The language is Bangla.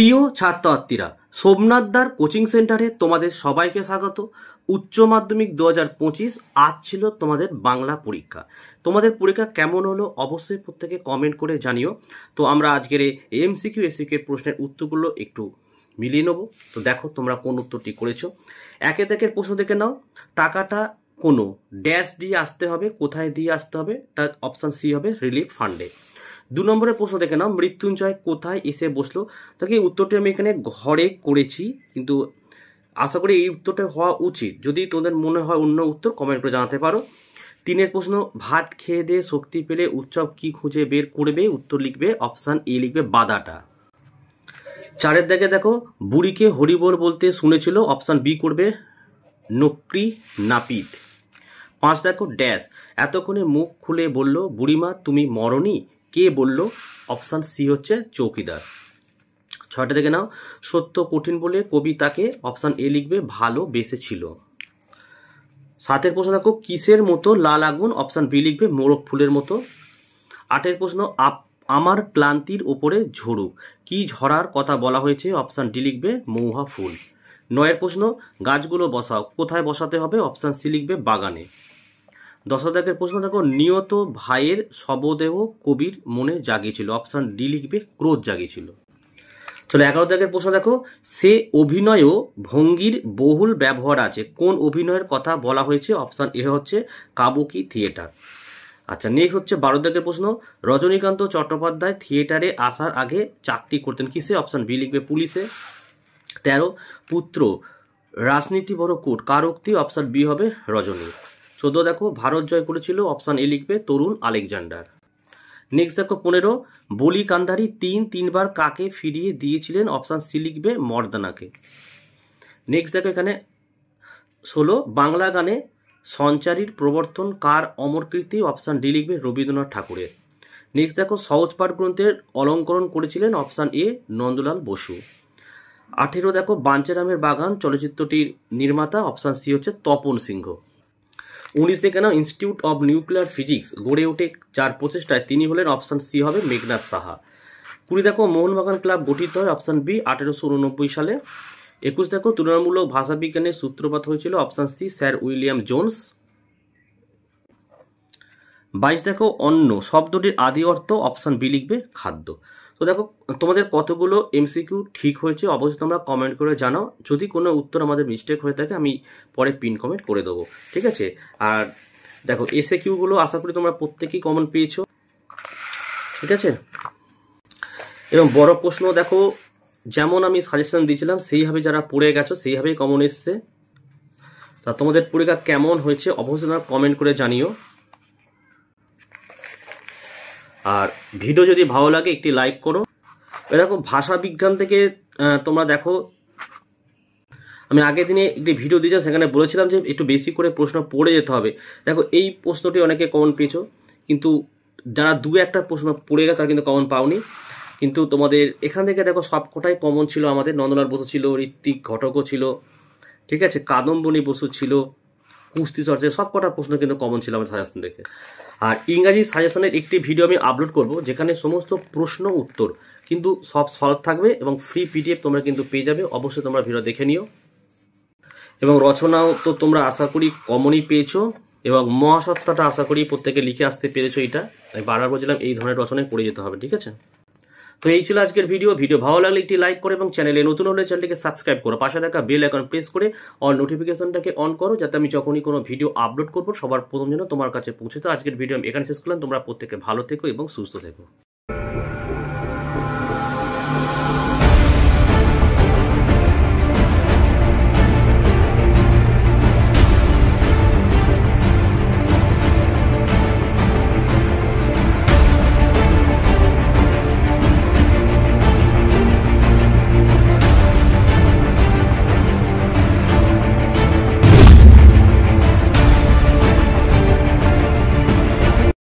প্রিয় ছাত্রছাত্রীরা, সোমনাথদার কোচিং সেন্টারে তোমাদের সবাইকে স্বাগত। উচ্চ মাধ্যমিক 2025 আজ ছিল তোমাদের বাংলা পরীক্ষা। তোমাদের পরীক্ষা কেমন হলো অবশ্যই প্রত্যেকে কমেন্ট করে জানিও। তো আমরা আজকের এই এমসিকিউ এসিকিউ প্রশ্নের উত্তরগুলো একটু মিলিয়ে নেবো। তো দেখো তোমরা কোন উত্তরটি করেছো। একে থেকে প্রশ্ন দেখে নাও। টাকাটা কোনো ড্যাশ দিয়ে আসতে হবে, কোথায় দিয়ে আসতে হবে? তার অপশান সি হবে রিলিফ ফান্ডে। 2 নম্বরের প্রশ্ন দেখে নাও, মৃত্যুঞ্জয় কোথায় এসে বসলো? তাকে এই উত্তরটি আমি এখানে ঘরে করেছি, কিন্তু আশা করি এই উত্তরটা হওয়া উচিত। যদি তোমাদের মনে হয় অন্য উত্তর কমেন্ট করে জানাতে পারো। 3 প্রশ্ন, ভাত খেয়ে দিয়ে শক্তি পেলে উৎসব কি খুঁজে বের করবে? উত্তর লিখবে অপশান এ, লিখবে বাদাটা। 4 দেখে দেখো, বুড়িকে হরিবোল বলতে শুনেছিল, অপশান বি করবে নকরি নাপিত। 5 দেখো, ড্যাশ এতক্ষণে মুখ খুলে বলল বুড়িমা তুমি মরনি, কে বলল? অপশান সি হচ্ছে চৌকিদার। 6টা দেখে নাও, সত্য কঠিন বলে কবি তাকে, অপশান এ লিখবে ভালোবেসেছিল। 7 প্রশ্ন দেখো, কিসের মতো লাল আগুন? অপশান বি লিখবে মোরগ ফুলের মতো। 8 প্রশ্ন, আমার ক্লান্তির ওপরে ঝরুক, কি ঝরার কথা বলা হয়েছে? অপশান ডি লিখবে মৌহা ফুল। 9 প্রশ্ন, গাছগুলো বসাও, কোথায় বসাতে হবে? অপশান সি লিখবে বাগানে। 10 প্রশ্ন দেখো, নিয়ত ভাইয়ের শবদেহ কবির মনে জাগিয়েছিল, অপশান ডি লিখবে ক্রোধ জাগিয়েছিল। চলো 11 প্রশ্ন দেখো, সে অভিনয়ও ভঙ্গির বহুল ব্যবহার আছে, কোন অভিনয়ের কথা বলা হয়েছে? অপশান এ হচ্ছে কাবুকি থিয়েটার। আচ্ছা, নেক্সট হচ্ছে 12 প্রশ্ন, রজনীকান্ত চট্টোপাধ্যায় থিয়েটারে আসার আগে চাকরি করতেন কিসে? অপশান বি লিখবে পুলিশে। 13, পুত্র রাজনীতি বড় কোট, কার উক্তি? অপশান বি হবে রজনী। 14 দেখো, ভারত জয় করেছিল, অপশান এ লিখবে তরুণ আলেকজান্ডার। নেক্সট দেখো 15, বলি কান্ধারি তিনবার কাকে ফিরিয়ে দিয়েছিলেন? অপশান সি লিখবে মর্দানাকে। নেক্সট দেখো এখানে 16, বাংলা গানে সঞ্চারীর প্রবর্তন কার অমরকীর্তি? অপশান ডি লিখবে রবীন্দ্রনাথ ঠাকুরের। নেক্সট দেখো, সহজ পাঠ গ্রন্থের অলঙ্করণ করেছিলেন? Option A Nandalal Basu. 18 দেখো, বাঞ্চারামের বাগান চলচ্চিত্রটির নির্মাতা? অপশান সি হচ্ছে তপন সিংহ। 19 দেখে নাও, ইনস্টিটিউট অব নিউক্লিয়ার ফিজিক্স গড়ে ওঠে যার প্রচেষ্টায়, তিনি হলেন? অপশান সি হবে মেঘনাথ সাহা। 20 দেখো, মোহনবাগান ক্লাব গঠিত হয়, অপশান বি 1889 সালে। 21 দেখো, তুলনামূলক ভাষাবিজ্ঞানের সূত্রপাত হয়েছিল, option C sir William Jones. 22 দেখো, অন্ন শব্দটির আদি অর্থ? অপশান বি লিখবে খাদ্য। তো দেখো তোমাদের কতগুলো এমসিকিউ ঠিক হয়েছে অবশ্যই তোমরা কমেন্ট করে জানাও। যদি কোনো উত্তর আমাদের মিস্টেক হয়ে থাকে আমি পরে পিন কমেন্ট করে দেবো, ঠিক আছে? আর দেখো এসএকিউগুলো আশা করি তোমরা প্রত্যেকেই কমন পেয়েছো, ঠিক আছে? এবং বড় প্রশ্ন দেখো যেমন আমি সাজেশন দিয়েছিলাম সেইভাবে যারা পড়ে গেছো সেইভাবেই কমন এসছে। তা তোমাদের পরীক্ষা কেমন হয়েছে অবশ্যই তোমরা কমেন্ট করে জানিও। আর ভিডিও যদি ভালো লাগে একটি লাইক করো। দেখো ভাষা বিজ্ঞান থেকে তোমরা দেখো আমি আগের দিনে একটি ভিডিও দিয়েছিলাম, সেখানে বলেছিলাম যে একটু বেশি করে প্রশ্ন পড়ে যেতে হবে। দেখো এই প্রশ্নটি অনেকে কমন পেয়েছো, কিন্তু যারা 2-1টা প্রশ্ন পড়ে গেছে তারা কিন্তু কমন পাওনি। কিন্তু তোমাদের এখান থেকে দেখো সবকটাই কমন ছিল। আমাদের নন্দলাল বসু ছিল, ঋত্বিক ঘটকও ছিল, ঠিক আছে, কাদম্বনী বসু ছিল, কুস্তি চর্চা, সবকটা প্রশ্ন কিন্তু কমন ছিল আমার সাজেশন দেখে। আর ইংরাজি সাজেশনের একটি ভিডিও আমি আপলোড করব যেখানে সমস্ত প্রশ্ন উত্তর কিন্তু সব সলভ থাকবে এবং ফ্রি পিডিএফ তোমরা কিন্তু পেয়ে যাবে। অবশ্যই তোমরা ভিডিও দেখে নিও। এবং রচনাও তো তোমরা আশা করি কমনই পেয়েছো, এবং মহাসত্তাটা আশা করি প্রত্যেকে লিখে আসতে পেরেছো। এটা আমি বারবার বলছিলাম এই ধরনের রচনায় পড়ে যেতে হবে, ঠিক আছে? তো এই ছিল আজকের ভিডিও ভালো লাগলে একটি লাইক করো এবং চ্যানেলে নতুন হলে চ্যানেলটিকে সাবস্ক্রাইব করো, পাশে থাকা বেল আইকন প্রেস করে অল নোটিফিকেশনটাকে অন করো, যাতে আমি যখনই কোনো ভিডিও আপলোড করবো সবার প্রথম যেন তোমার কাছে পৌঁছে। তো আজকের ভিডিও আমি এখানে শেষ করলাম। তোমরা প্রত্যেকে ভালো থেকো এবং সুস্থ থেকো।